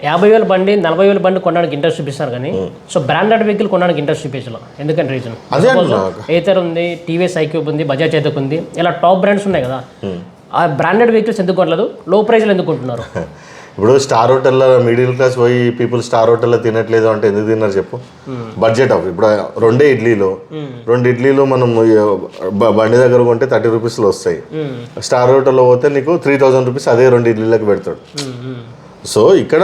50,000 బండి 40,000 బండి కొనడానికి ఇంట్రెస్ట్ చూపిస్తారు కానీ సో బ్రాండెడ్ వెహికల్ కొనడానికి ఇంట్రెస్ట్ చూపించాలి. ఎందుకంటే రీజన్ ఏథర్ ఉంది, టీవీఎస్ ఐక్యూబ్ ఉంది, బజాజ్ చేతక్ ఉంది, ఇలా టాప్ బ్రాండ్స్ ఉన్నాయి కదా. ఆ బ్రాండెడ్ వెహికల్స్ ఎందుకు కొనలేదు, లో ప్రైస్లో ఎందుకు కొంటున్నారు? ఇప్పుడు స్టార్ హోటల్లో మిడిల్ క్లాస్ పోయి పీపుల్ స్టార్ హోటల్లో తినట్లేదు అంటే ఎందుకు తిన్నారు చెప్పు? బడ్జెట్ ఆఫ్ ఇప్పుడు 2 ఇడ్లీలు మనం బండి దగ్గర కొంటే 30 రూపీస్లో వస్తాయి. స్టార్ హోటల్లో పోతే నీకు 3,000 రూపీస్ అదే 2 ఇడ్లీలకు పెడతాడు. సో ఇక్కడ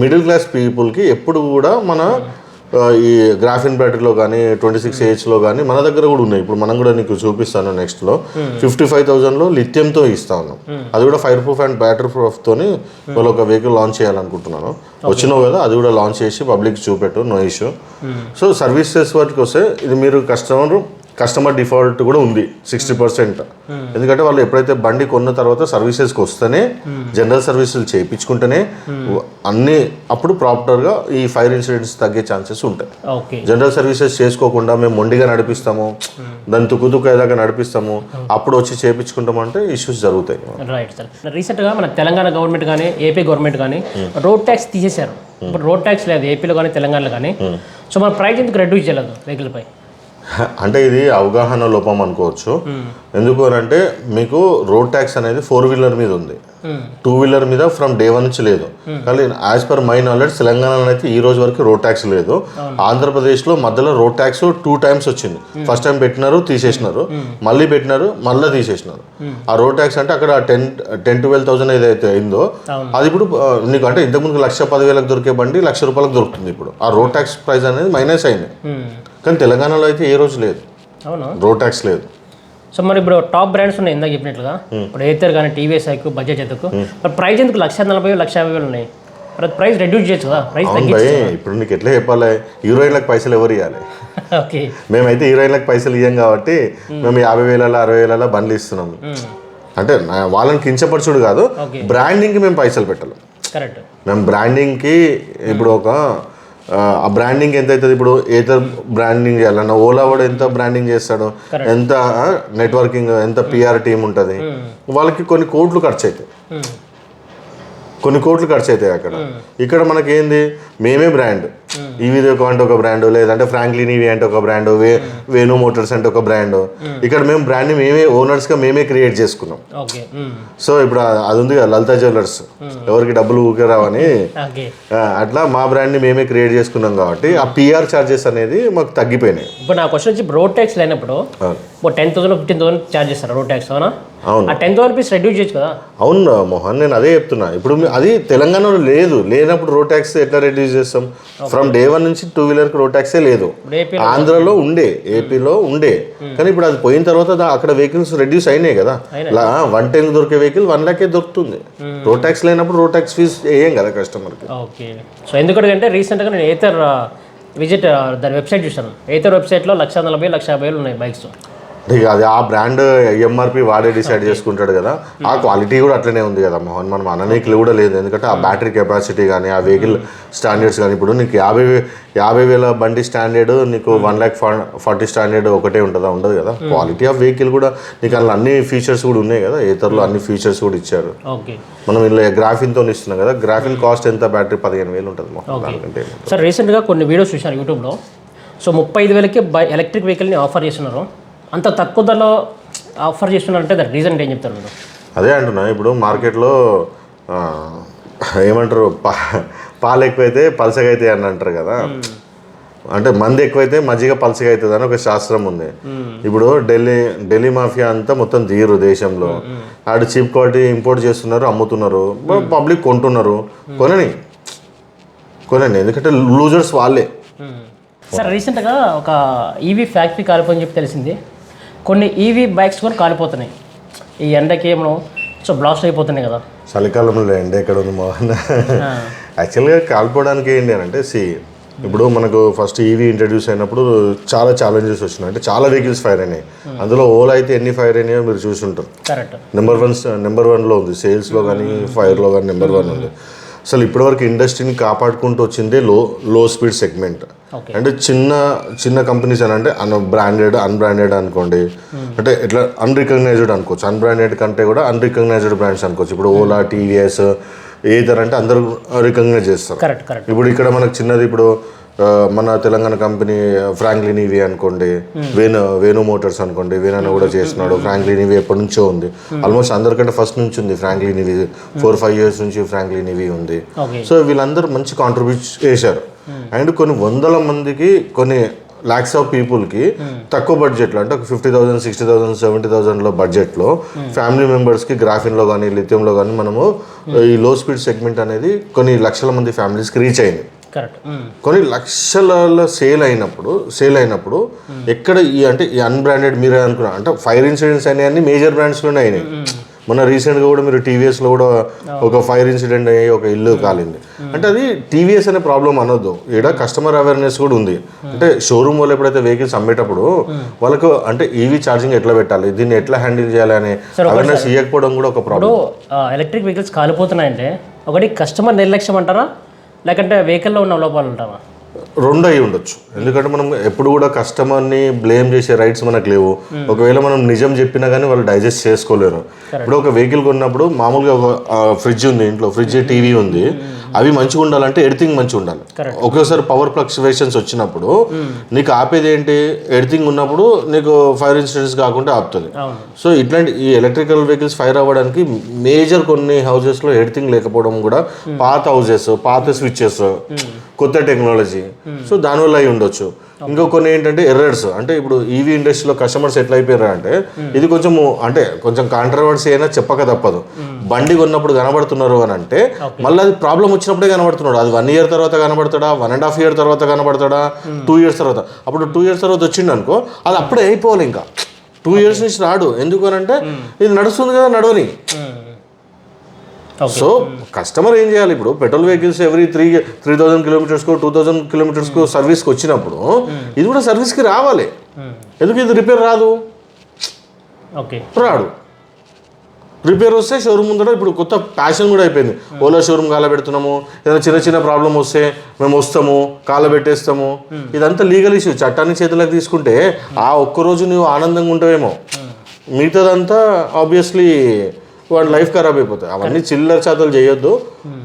మిడిల్ క్లాస్ పీపుల్కి ఎప్పుడు కూడా మన ఈ గ్రాఫిన్ బ్యాటరీలో కానీ 26Hలో కానీ మన దగ్గర కూడా ఉన్నాయి. ఇప్పుడు మనం కూడా నీకు చూపిస్తాను నెక్స్ట్లో 55,000లో లిథియంతో ఇస్తా ఉన్నాం. అది కూడా ఫైర్ ప్రూఫ్ అండ్ బ్యాటరీ ప్రూఫ్తోని వాళ్ళు ఒక వెహికల్ లాంచ్ చేయాలనుకుంటున్నాను. వచ్చినావు కదా, అది కూడా లాంచ్ చేసి పబ్లిక్ చూపెట్టు, నో ఇష్యూ. సో సర్వీసెస్ వాటికి వస్తే ఇది మీరు కస్టమర్ డిఫాల్ట్ కూడా ఉంది 60%. ఎందుకంటే వాళ్ళు ఎప్పుడైతే బండి కొన్న తర్వాత సర్వీసెస్కి వస్తేనే జనరల్ సర్వీసులు చేయించుకుంటేనే అన్ని అప్పుడు ప్రాపర్గా ఈ ఫైర్ ఇన్సిడెంట్స్ తగ్గే ఛాన్సెస్ ఉంటాయి. జనరల్ సర్వీసెస్ చేసుకోకుండా మేము మొండిగా నడిపిస్తాము, దాన్ని తుక్కుదాకా నడిపిస్తాము, అప్పుడు వచ్చి చేయించుకుంటామంటే ఇష్యూస్ జరుగుతాయి. Right sir. రీసెంట్గా మన తెలంగాణ గవర్నమెంట్ కానీ ఏపీ గవర్నమెంట్ కానీ రోడ్ ట్యాక్స్ తీసేశారు. ఇప్పుడు రోడ్ ట్యాక్స్ లేదు ఏపీలో కానీ తెలంగాణలో కానీ. సో మన ప్రైస్ ఎందుకు రెడ్యూస్ చేయలేదు వెహికల్ పై? అంటే ఇది అవగాహన లోపం అనుకోవచ్చు. ఎందుకు అని అంటే మీకు రోడ్ ట్యాక్స్ అనేది 4-వీలర్ మీద ఉంది, 2-వీలర్ మీద ఫ్రమ్ డే 1 నుంచి లేదు. కానీ యాజ్ పర్ మై నాలెడ్జ్ తెలంగాణలో అయితే ఈ రోజు వరకు రోడ్ ట్యాక్స్ లేదు. ఆంధ్రప్రదేశ్లో మధ్యలో రోడ్ ట్యాక్స్ 2 టైమ్స్ వచ్చింది. ఫస్ట్ టైం పెట్టినారు, తీసేసినారు, మళ్ళీ పెట్టినారు, మళ్ళీ తీసేసినారు. ఆ రోడ్ ట్యాక్స్ అంటే అక్కడ 10,000-12,000 ఏదైతే అయిందో అది ఇప్పుడు నీకు అంటే ఇంతకుముందు 1,10,000 దొరికే బండి ₹1,00,000 దొరుకుతుంది. ఇప్పుడు ఆ రోడ్ ట్యాక్స్ ప్రైస్ అనేది మైనస్ అయింది. కానీ తెలంగాణలో అయితే ఏ రోజు లేదు, రోడ్ ట్యాక్స్ లేదు. సో మరి ఇప్పుడు టాప్ బ్రాండ్స్ ఉన్నాయి ఇందాక చెప్పినట్లుగా, ఇప్పుడు ఏథర్ కానీ టీవీఎస్ ఐక్యూబ్, బజాజ్ చేతక్, మరి ప్రైస్ ఎందుకు 1,40,000 1,50,000 ఉన్నాయి? మరి ప్రైస్ రెడ్యూస్ చేయొచ్చు కదా, ప్రైస్ తగ్గించు. ఇప్పుడు నీకు ఎట్లా చెప్పాలి, హీరోయిన్లకు పైసలు ఎవరు ఇవ్వాలి? ఓకే, మేమైతే హీరోయిన్లకు పైసలు ఇవ్వం కాబట్టి మేము 50,000 60,000 బండ్లు ఇస్తున్నాము. అంటే వాళ్ళని కించపరచుడు కాదు, బ్రాండింగ్కి మేము పైసలు పెట్టాలి. కరెక్ట్. మేము బ్రాండింగ్కి ఇప్పుడు ఒక ఆ బ్రాండింగ్ ఎంత అవుతుంది? ఇప్పుడు ఏథర్ బ్రాండింగ్ చేయాలన్నా ఓలా కూడా ఎంత బ్రాండింగ్ చేస్తాడు, ఎంత నెట్వర్కింగ్, ఎంత పిఆర్ టీం ఉంటుంది, వాళ్ళకి కొన్ని కోట్లు ఖర్చు అవుతాయి అక్కడ. ఇక్కడ మనకి ఏంది, మేమే బ్రాండ్, ఈవీ అంటే ఒక బ్రాండ్, లేదంటే ఫ్రాంక్లిన్ ఈవీ అంటే ఒక బ్రాండ్, వేణు మోటార్స్ అంటే ఒక బ్రాండ్. ఇక్కడ మేము బ్రాండ్ని మేమే ఓనర్స్గా మేమే క్రియేట్ చేసుకున్నాం. సో ఇప్పుడు అది ఉంది కదా లలిత జ్యువెలర్స్, ఎవరికి డబ్బులు ఊకే రావని, అట్లా మా బ్రాండ్ని మేమే క్రియేట్ చేసుకున్నాం కాబట్టి ఆ పిఆర్ ఛార్జెస్ అనేది మాకు తగ్గిపోయినాయి. ఇప్పుడు నా క్వశ్చన్ వచ్చి రోడ్ ట్యాక్స్ లేనప్పుడు 10,000 15,000 ఛార్జ్ చేస్తారు రోడ్ ట్యాక్స్, అవునా? అవును, ఆ 10,000 రూపీస్ రెడ్యూస్ చేయొచ్చు కదా. అవును మోహన్, నేను అదే చెప్తున్నా. ఇప్పుడు అది తెలంగాణలో లేనప్పుడు రోడ్ ట్యాక్స్ ఎట్లా రెడ్యూస్ చేస్తాం? ఫ్రమ్ డే 1 నుంచి 2-వీలర్కి రోడ్ ట్యాక్సే లేదు. ఆంధ్రలో ఉండే, ఏపీలో ఉండే, కానీ ఇప్పుడు అది పోయిన తర్వాత అక్కడ వెహికల్స్ రెడ్యూస్ అయినాయి కదా. 110 దొరికే వెహికల్ 1 lakhకే దొరుకుతుంది. రోడ్ ట్యాక్స్ లేనప్పుడు రోడ్ ట్యాక్స్ ఫీజ్ వేయం కదా కస్టమర్కి. ఓకే. సో ఎందుకంటే రీసెంట్గా నేను ఏథర్ దాని వెబ్సైట్ చూసాను. ఏథర్ వెబ్సైట్లో 1,40,000 1,50,000 ఉన్నాయి బైక్స్. అది ఆ బ్రాండ్ ఎంఆర్పి వాడే డిసైడ్ చేసుకుంటాడు కదా. ఆ క్వాలిటీ కూడా అట్లనే ఉంది కదా మోహన్, మనం అననీకి కూడా లేదు. ఎందుకంటే ఆ బ్యాటరీ కెపాసిటీ కానీ, ఆ వెహికల్ స్టాండర్డ్స్ కానీ, ఇప్పుడు నీకు 50,000 బండి స్టాండర్డ్, నీకు 1,40,000 స్టాండర్డ్ ఒకటే ఉంటుందా? ఉండదు కదా. క్వాలిటీ ఆఫ్ వెహికల్ కూడా నీకు అందులో అన్ని ఫీచర్స్ కూడా ఉన్నాయి కదా. ఏతర్లో అన్ని ఫీచర్స్ కూడా ఇచ్చారు. మనం ఇలా గ్రాఫిన్తో ఇస్తున్నాం కదా. గ్రాఫిన్ కాస్ట్ ఎంత? బ్యాటరీ 15,000 ఉంటుంది మోహన్. సార్ రీసెంట్గా కొన్ని వీడియోస్ చూశాను యూట్యూబ్లో. సో 35,000కి ఎలక్ట్రిక్ వెహికల్ని ఆఫర్ చేస్తున్నారు. అంత తక్కువ ధరలో ఆఫర్ చేస్తున్నారంటే దాని రీజన్ ఏం చెప్తారు మీరు? అదే అంటున్నా, ఇప్పుడు మార్కెట్లో ఏమంటారు, పాలు ఎక్కువైతే పలసగా అవుతాయి అని అంటారు కదా. అంటే మంది ఎక్కువైతే మజ్జిగ పలసగా అవుతుంది అని ఒక శాస్త్రం ఉంది. ఇప్పుడు ఢిల్లీ మాఫియా అంతా మొత్తం తీరు దేశంలో, ఆడు చీప్ క్వాలిటీ ఇంపోర్ట్ చేస్తున్నారు, అమ్ముతున్నారు, పబ్లిక్ కొంటున్నారు. కొనండి, ఎందుకంటే లూజర్స్ వాళ్ళే. సార్ రీసెంట్గా ఒక ఈవీ ఫ్యాక్టరీ కాలిపోయిందని చెప్పి తెలిసింది. కొన్ని ఈవీ బైక్స్ కూడా కాలిపోతున్నాయి ఈ ఎండకి, ఏమో సో బ్లాస్ట్ అయిపోతున్నాయి కదా. చలికాలంలో ఎండ ఎక్కడ ఉంది మోహన్? యాక్చువల్గా కాలిపోవడానికి ఏంటి అని అంటే, ఇప్పుడు మనకు ఫస్ట్ ఈవీ ఇంట్రడ్యూస్ అయినప్పుడు చాలా ఛాలెంజెస్ వచ్చినాయి. అంటే చాలా వెహికల్స్ ఫైర్ అయినాయి. అందులో ఓలా అయితే ఎన్ని ఫైర్ అయినాయో మీరు చూసి ఉంటారు. నెంబర్ 1లో ఉంది, సేల్స్లో కానీ ఫైర్లో కానీ నెంబర్ 1 ఉంది. అసలు ఇప్పటివరకు ఇండస్ట్రీని కాపాడుకుంటూ వచ్చిందే లో స్పీడ్ సెగ్మెంట్. అంటే చిన్న కంపెనీస్ అని అంటే బ్రాండెడ్ అన్బ్రాండెడ్ అనుకోండి, అంటే ఇట్లా అన్రికగ్నైజ్డ్ అనుకోవచ్చు. అన్బ్రాండెడ్ కంటే కూడా అన్రికగ్నైజ్డ్ బ్రాండ్స్ అనుకోవచ్చు. ఇప్పుడు ఓలా, టీవీఎస్, ఏదర్ అంటే అందరూ రికగ్నైజ్ చేస్తారు. కరెక్ట్. ఇప్పుడు ఇక్కడ మనకు చిన్నది ఇప్పుడు మన తెలంగాణ కంపెనీ ఫ్రాంక్లిన్ ఈవీ అనుకోండి, వేణు మోటార్స్ అనుకోండి, వేణు కూడా చేస్తున్నాడు. ఫ్రాంక్లిన్ ఈవీ ఎప్పటి నుంచో ఉంది, ఆల్మోస్ట్ అందరికంటే ఫస్ట్ నుంచి ఉంది ఫ్రాంక్లిన్ ఈవీ. 4-5 years నుంచి ఫ్రాంక్లిన్ ఈవీ ఉంది. సో వీళ్ళందరూ మంచి కాంట్రిబ్యూట్ చేశారు. అండ్ కొన్ని వందల మందికి, కొన్ని lakhs ఆఫ్ పీపుల్కి తక్కువ బడ్జెట్లో అంటే ఒక 50,000, 60,000, 70,000 బడ్జెట్లో ఫ్యామిలీ మెంబర్స్కి గ్రాఫిన్లో కానీ లిథియంలో కానీ మనము ఈ లో స్పీడ్ సెగ్మెంట్ అనేది కొన్ని లక్షల మంది ఫ్యామిలీస్కి రీచ్ అయింది. కొన్ని లక్షల సేల్ అయినప్పుడు ఎక్కడ ఈ అంటే ఈ అన్బ్రాండెడ్ మీరే అనుకున్నా అంటే ఫైర్ ఇన్సిడెంట్స్ అనేవి మేజర్ బ్రాండ్స్లోనే అయినాయి. మొన్న రీసెంట్గా కూడా మీరు టీవీఎస్లో కూడా ఒక ఫైర్ ఇన్సిడెంట్ అయ్యి ఒక ఇల్లు కాలింది. అంటే అది టీవీఎస్ అనే ప్రాబ్లం అనొద్దు, ఇక్కడ కస్టమర్ అవేర్నెస్ కూడా ఉంది. అంటే షోరూమ్ వాళ్ళు ఎప్పుడైతే వెహికల్స్ అమ్మేటప్పుడు వాళ్ళకు అంటే ఈవీ ఛార్జింగ్ ఎట్లా పెట్టాలి, దీన్ని ఎట్లా హ్యాండిల్ చేయాలి అనే అవేర్నెస్ ఇవ్వకపోవడం కూడా ఒక ప్రాబ్లం. ఎలక్ట్రిక్ వెహికల్స్ కాలిపోతున్నాయంటే ఒకటి కస్టమర్ నిర్లక్ష్యం అంటారా, లేకంటే వెహికల్లో ఉన్న లోపాలు ఉంటారా? రెండు అయి ఉండొచ్చు. ఎందుకంటే మనం ఎప్పుడు కూడా కస్టమర్ని బ్లేమ్ చేసే రైట్స్ మనకు లేవు. ఒకవేళ మనం నిజం చెప్పినా కానీ వాళ్ళు డైజెస్ట్ చేసుకోలేరు. ఇప్పుడు ఒక వెహికల్ కొన్నప్పుడు మామూలుగా ఒక ఫ్రిడ్జ్ ఉంది ఇంట్లో, ఫ్రిడ్జ్ టీవీ ఉంది, అవి మంచిగా ఉండాలంటే ఎర్తింగ్ మంచిగా ఉండాలి. ఒకేసారి పవర్ ఫ్లక్చువేషన్స్ వచ్చినప్పుడు నీకు ఆపేది ఏంటి, ఎర్తింగ్ ఉన్నప్పుడు నీకు ఫైర్ ఇన్సిడెంట్స్ కాకుండా ఆపుతుంది. సో ఇట్లాంటి ఈ ఎలక్ట్రికల్ వెహికల్స్ ఫైర్ అవ్వడానికి మేజర్ కొన్ని హౌసెస్లో ఎర్తింగ్ లేకపోవడం కూడా, పాత హౌసెస్, పాత స్విచ్చెస్, కొత్త టెక్నాలజీ, సో దానివల్ల అయి ఉండొచ్చు. ఇంకో కొన్ని ఏంటంటే ఎర్రర్స్, అంటే ఇప్పుడు ఈవీ ఇండస్ట్రీలో కస్టమర్స్ ఎట్లా అయిపోయారు అంటే, ఇది కొంచెం కాంట్రవర్సీ అయినా చెప్పక తప్పదు. బండి కొన్నప్పుడు కనబడుతున్నారు అని అంటే మళ్ళీ అది ప్రాబ్లం వచ్చినప్పుడే కనబడుతున్నాడు. అది 1 year తర్వాత కనబడతాడా, 1.5 year తర్వాత కనబడతాడా, 2 years తర్వాత. అప్పుడు 2 years తర్వాత వచ్చిండు అనుకో, అది అప్పుడే అయిపోవాలి. ఇంకా 2 years నుంచి రాడు. ఎందుకు అని అంటే ఇది నడుస్తుంది కదా, నడవని. సో కస్టమర్ ఏం చేయాలి, ఇప్పుడు పెట్రోల్ వెహికల్స్ ఎవ్రీ 3,000 kilometers-కో 2,000 kilometers-కో సర్వీస్కి వచ్చినప్పుడు ఇది కూడా సర్వీస్కి రావాలి. ఎందుకు ఇది రిపేర్ రాదు? రాడు. రిపేర్ వస్తే షోరూమ్ ముందర ఇప్పుడు కొత్త ప్యాషన్ కూడా అయిపోయింది. ఓలా షోరూమ్ కాలబెడుతున్నాము, ఏదైనా చిన్న ప్రాబ్లం వస్తే మేము వస్తాము, కాలబెట్టేస్తాము. ఇదంతా లీగల్ ఇష్యూ. చట్టాన్ని చేతులకు తీసుకుంటే ఆ ఒక్కరోజు నువ్వు ఆనందంగా ఉంటావేమో, మిగతాదంతా ఆబ్వియస్లీ వాడి లైఫ్ ఖరాబ్ అయిపోతాయి. అవన్నీ చిల్లర చేతలు చేయొద్దు.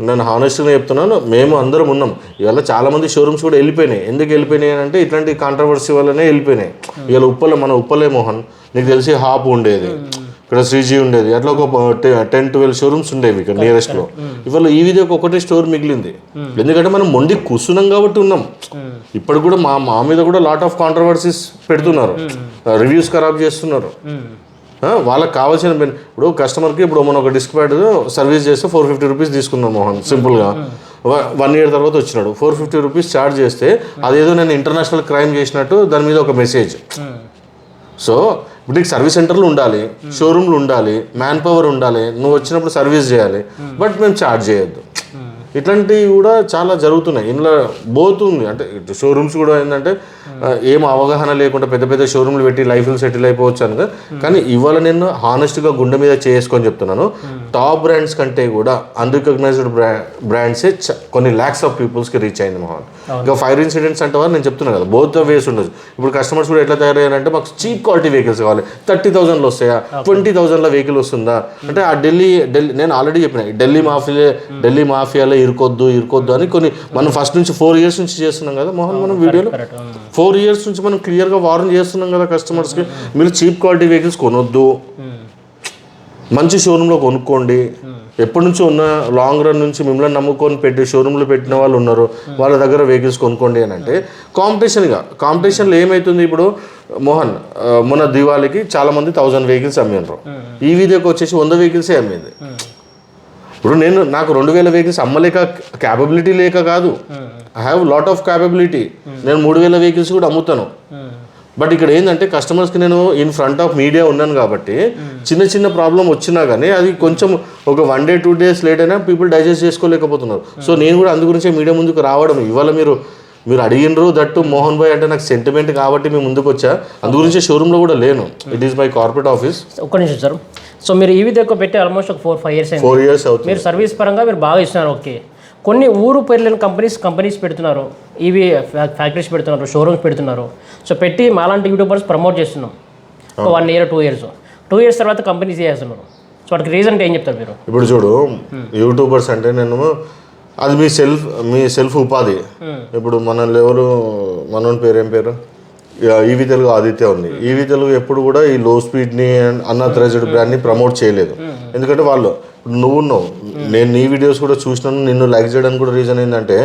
నేను హానెస్ట్గా చెప్తున్నాను, మేము అందరం ఉన్నాం. ఇవాళ చాలామంది షోరూమ్స్ కూడా వెళ్ళిపోయినాయి. ఎందుకు వెళ్ళిపోయినాయి అంటే ఇట్లాంటి కాంట్రవర్సీ వల్లనే వెళ్ళిపోయినాయి. ఇవాళ మన ఉప్పలే మోహన్, నీకు తెలిసి హాప్ ఉండేది, ఇక్కడ శ్రీజీ ఉండేది, అట్లా ఒక 10-12 షోరూమ్స్ ఉండేవి ఇక్కడ నియరెస్ట్లో. ఇవాళ ఈ విధంగా ఒకటే స్టోర్ మిగిలింది. ఎందుకంటే మనం మొండి కూర్చున్నాం కాబట్టి ఉన్నాం. ఇప్పుడు కూడా మా మీద కూడా లాట్ ఆఫ్ కాంట్రవర్సీస్ పెడుతున్నారు, రివ్యూస్ ఖరాబ్ చేస్తున్నారు. వాళ్ళకి కావాల్సిన ఇప్పుడు కస్టమర్కి ఇప్పుడు మనం ఒక డిస్క్ ప్యాడ్ సర్వీస్ చేస్తే 450 rupees తీసుకున్నాం మోహన్, సింపుల్గా. 1 year తర్వాత వచ్చినాడు, 450 rupees ఛార్జ్ చేస్తే అదేదో నేను ఇంటర్నేషనల్ క్రైమ్ చేసినట్టు దాని మీద ఒక మెసేజ్. సో ఇప్పుడు నీకు సర్వీస్ సెంటర్లు ఉండాలి, షోరూమ్లు ఉండాలి, మ్యాన్ పవర్ ఉండాలి, నువ్వు వచ్చినప్పుడు సర్వీస్ చేయాలి, బట్ మేము ఛార్జ్ చేయొద్దు. ఇట్లాంటివి కూడా చాలా జరుగుతున్నాయి. ఇందులో బోతుంది. అంటే షోరూమ్స్ కూడా ఏంటంటే ఏం అవగాహన లేకుండా పెద్ద పెద్ద షోరూమ్లు పెట్టి లైఫ్లో సెటిల్ అయిపోవచ్చు అని. కానీ ఇవాళ నేను హానెస్ట్గా గుండె మీద చేసుకొని చెప్తున్నాను, టాప్ బ్రాండ్స్ కంటే కూడా అన్రికగ్నైజ్డ్ బ్రాండ్సే కొన్ని lakhs ఆఫ్ పీపుల్స్కి రీచ్ అయింది మోహన్. ఇంకా ఫైర్ ఇన్సిడెంట్స్ అంటే వాళ్ళు నేను చెప్తున్నాను కదా, బోత్ వేస్ ఉండొచ్చు. ఇప్పుడు కస్టమర్స్ కూడా ఎట్లా తయారయ్యారంటే మాకు చీప్ క్వాలిటీ వెహికల్స్ కావాలి, 30,000లో వస్తాయా, 20,000లో వెహికల్ వస్తుందా అంటే ఆ ఢిల్లీ నేను ఆల్రెడీ చెప్పిన ఢిల్లీ మాఫియాలో ఇరుకొద్దు అని కొన్ని మనం ఫస్ట్ నుంచి 4 years నుంచి చేస్తున్నాం కదా మోహన్. మనం వీడియోలో 4 years నుంచి మనం క్లియర్గా వార్న్ చేస్తున్నాం కదా కస్టమర్స్కి, మీరు చీప్ క్వాలిటీ వెహికల్స్ కొనొద్దు, మంచి షోరూంలో కొనుక్కోండి. ఎప్పటి నుంచో ఉన్న లాంగ్ రన్ నుంచి మిమ్మల్ని నమ్ముకొని పెట్టి షోరూంలో పెట్టిన వాళ్ళు ఉన్నారు, వాళ్ళ దగ్గర వెహికల్స్ కొనుక్కోండి అని అంటే కాంపిటీషన్లో ఏమవుతుంది. ఇప్పుడు మోహన్ మొన్న దివాళీకి చాలామంది 1000 vehicles అమ్మినారు, ఈ వీడియోకి వచ్చేసి 100 vehicles అమ్మింది. ఇప్పుడు నాకు 2000 vehicles అమ్మలేక క్యాపబిలిటీ లేక కాదు, I have lot of capability. నేను 3000 vehicles కూడా అమ్ముతాను. బట్ ఇక్కడ ఏంటంటే కస్టమర్స్కి నేను ఇన్ ఫ్రంట్ ఆఫ్ మీడియా ఉన్నాను కాబట్టి చిన్న ప్రాబ్లం వచ్చినా కానీ అది కొంచెం ఒక 1 day 2 days లేట్ అయినా పీపుల్ డైజెస్ట్ చేసుకోలేకపోతున్నారు. సో నేను కూడా అందు గురించే మీడియా ముందుకు రావడం. ఇవాళ మీరు అడిగినరు దట్టు మోహన్ భాయ్ అంటే నాకు సెంటిమెంట్ కాబట్టి మేము ముందుకు వచ్చా, అందు గురించే షోరూంలో కూడా లేను. It is my corporate office. ఒక్క నిమిషం సార్. సో మీరు ఈ విధంగా పెట్టి ఆల్మోస్ట్ ఒక 4-5 years అయింది. 4 years అవుతుంది. మీరు సర్వీస్ పరంగా మీరు బాగా ఇస్తున్నారు. ఓకే, కొన్ని ఊరు పేర్లేని కంపెనీస్ పెడుతున్నారు, ఈవీ ఫ్యాక్టరీస్ పెడుతున్నారు, షోరూమ్స్ పెడుతున్నారు. సో పెట్టి మాలాంటి యూట్యూబర్స్ ప్రమోట్ చేస్తున్నాం. 1 year 2 years తర్వాత కంపెనీస్ చేస్తున్నారు. సో వాటికి రీజన్ ఏం చెప్తారు మీరు? ఇప్పుడు చూడు, యూట్యూబర్స్ అంటే నేను అది మీ సెల్ఫ్ ఉపాధి. ఇప్పుడు మనల్ని ఎవరు, మనోని పేరు ఏం పేరు, ఈవీ తెలుగు ఆదిత్య ఉంది. ఈవీ తెలుగు ఎప్పుడు కూడా ఈ లో స్పీడ్ని అన్అథరైజ్డ్ బ్రాండ్ని ప్రమోట్ చేయలేదు. ఎందుకంటే వాళ్ళు, నువ్వున్నావు, నేను నీ వీడియోస్ కూడా చూసినాను, నిన్ను లైక్ చేయడానికి కూడా రీజన్ ఏంటంటే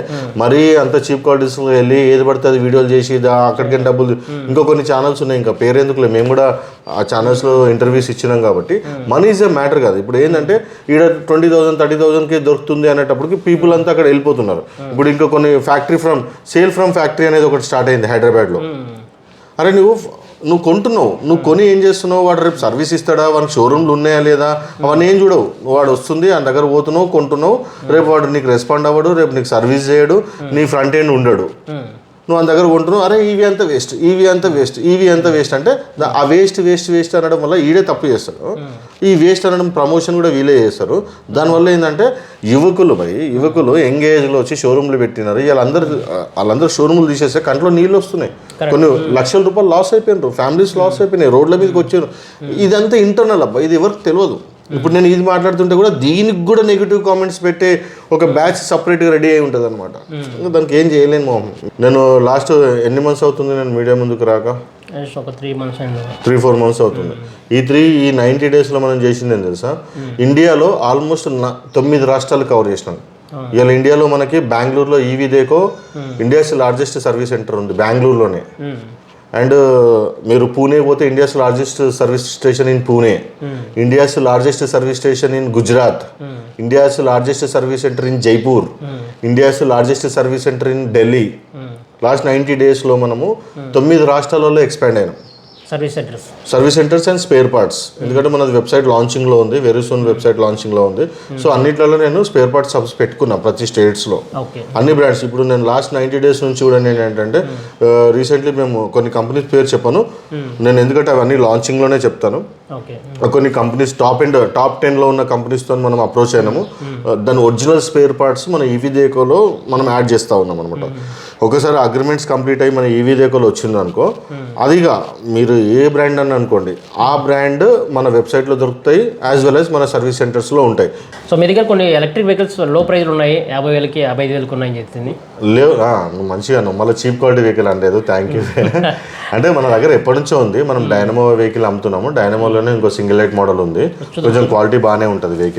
మరీ అంత చీప్ క్వాలిటీస్లో వెళ్ళి ఏది పడితే అది వీడియోలు చేసి అక్కడికి డబ్బులు. ఇంకా కొన్ని ఛానల్స్ ఉన్నాయి, ఇంకా పేరెందుకులే, మేము కూడా ఆ ఛానల్స్లో ఇంటర్వ్యూస్ ఇచ్చినాం కాబట్టి మనీ ఈజ్ ఏ మ్యాటర్ కాదు. ఇప్పుడు ఏంటంటే ఈడ 20,000 30,000కి దొరుకుతుంది అనేటప్పటికి పీపుల్ అంతా అక్కడ వెళ్ళిపోతున్నారు. ఇప్పుడు ఇంకా కొన్ని సేల్ ఫ్రమ్ ఫ్యాక్టరీ అనేది ఒకటి స్టార్ట్ అయింది హైదరాబాద్లో. అరే నువ్వు కొంటున్నావు, నువ్వు కొని ఏం చేస్తున్నావు, వాడు రేపు సర్వీస్ ఇస్తాడా, వాడికి షోరూమ్లు ఉన్నాయా లేదా, అవన్నీ ఏం చూడవు. వాడు వస్తుంది ఆయన దగ్గర పోతున్నావు, కొంటున్నావు, రేపు వాడు నీకు రెస్పాండ్ అవ్వడు, రేపు నీకు సర్వీస్ చేయడు, నీ ఫ్రంట్ ఎండ్ ఉండడు, నువ్వు ఆయన దగ్గర కొంటున్నావు. అరే ఈవీ అంత వేస్ట్ అంటే ఆ వేస్ట్ అనడం వల్ల ఈడే తప్పు చేస్తారు. ఈ వేస్ట్ అనడం ప్రమోషన్ కూడా వీలే చేస్తారు. దానివల్ల ఏంటంటే యువకులు యంగ్ ఏజ్లో వచ్చి షోరూమ్లు పెట్టినారు. వాళ్ళందరూ షోరూమ్లు తీసేస్తే కంట్లో నీళ్ళు వస్తున్నాయి, కొన్ని లక్షల రూపాయలు లాస్ అయిపోయినారు, ఫ్యామిలీస్ లాస్ అయిపోయినాయి, రోడ్ల మీదకి వచ్చారు. ఇదంతా ఇంటర్నల్ అబ్బా, ఇది ఎవరికి తెలియదు. ఇప్పుడు నేను ఇది మాట్లాడుతుంటే కూడా దీనికి కూడా నెగిటివ్ కామెంట్స్ పెట్టే ఒక బ్యాచ్ సపరేట్గా రెడీ అయి ఉంటుంది అనమాట. దానికి ఏం చేయలేను మోహన్. నేను లాస్ట్ ఎన్ని మంత్స్ అవుతుంది నేను మీడియా ముందుకు రాక? ఒక 3-4 మంత్స్ అవుతుంది. ఈ 90 డేస్లో మనం చేసింది ఏం తెలుసా, ఇండియాలో ఆల్మోస్ట్ 9 రాష్ట్రాలు కవర్ చేసినాం. ఇవాళ ఇండియాలో మనకి బెంగళూరులో EV Dekho India's largest service centre ఉంది బెంగళూరులోనే. అండ్ మీరు పూణే పోతే India's largest service station in Pune, India's largest service station in Gujarat, India's largest service centre in Jaipur, India's largest service centre in Delhi. Last 90 డేస్లో మనము 9 రాష్ట్రాలలో ఎక్స్పాండ్ అయినాం. Service centres and spare parts. ఎందుకంటే మనది వెబ్సైట్ లాంచింగ్లో ఉంది, వెరీ సూన్ వెబ్సైట్ లాంచింగ్లో ఉంది. So అన్నిట్లలో నేను స్పేర్ పార్ట్స్ హబ్స్ పెట్టుకున్నా ప్రతి స్టేట్స్లో, అన్ని బ్రాండ్స్. ఇప్పుడు నేను లాస్ట్ 90 డేస్ నుంచి కూడా నేను ఏంటంటే రీసెంట్లీ మేము కొన్ని కంపెనీస్ పేరు చెప్పాను నేను, ఎందుకంటే అవన్నీ లాంచింగ్లోనే చెప్తాను. కొన్ని కంపెనీస్ టాప్ 10లో ఉన్న కంపెనీస్తో మనం అప్రోచ్ అయినాము. దాని ఒరిజినల్ స్పేర్ పార్ట్స్ మన ఈవీ దేకోలో మనం యాడ్ చేస్తూ ఉన్నాం అనమాట. ఒకసారి అగ్రిమెంట్స్ కంప్లీట్ అయ్యి మన ఈవీ దేకోలో వచ్చింది అనుకో, అదిగా మీరు ఏ బ్రాండ్ అని అనుకోండి, ఆ బ్రాండ్ మన వెబ్సైట్లో దొరుకుతాయి, యాజ్ వెల్ యాజ్ మన సర్వీస్ సెంటర్స్లో ఉంటాయి. సో మీ దగ్గర కొన్ని ఎలక్ట్రిక్ వెహికల్స్ లో ప్రైజ్లు ఉన్నాయి, 50,000కి 55,000కి ఉన్నాయని చెప్తుంది. లేవు, నువ్వు మంచిగా మళ్ళీ చీప్ క్వాలిటీ వెహికల్ అనలేదు, థ్యాంక్ యూ. అంటే మన దగ్గర ఎప్పటి నుంచో ఉంది, మనం డైనమో వెహికల్ అమ్ముతున్నాము. డైనమోలోనే ఇంకో సింగిల్ లైట్ మోడల్ ఉంది, కొంచెం క్వాలిటీ బాగానే ఉంటుంది వెహికల్.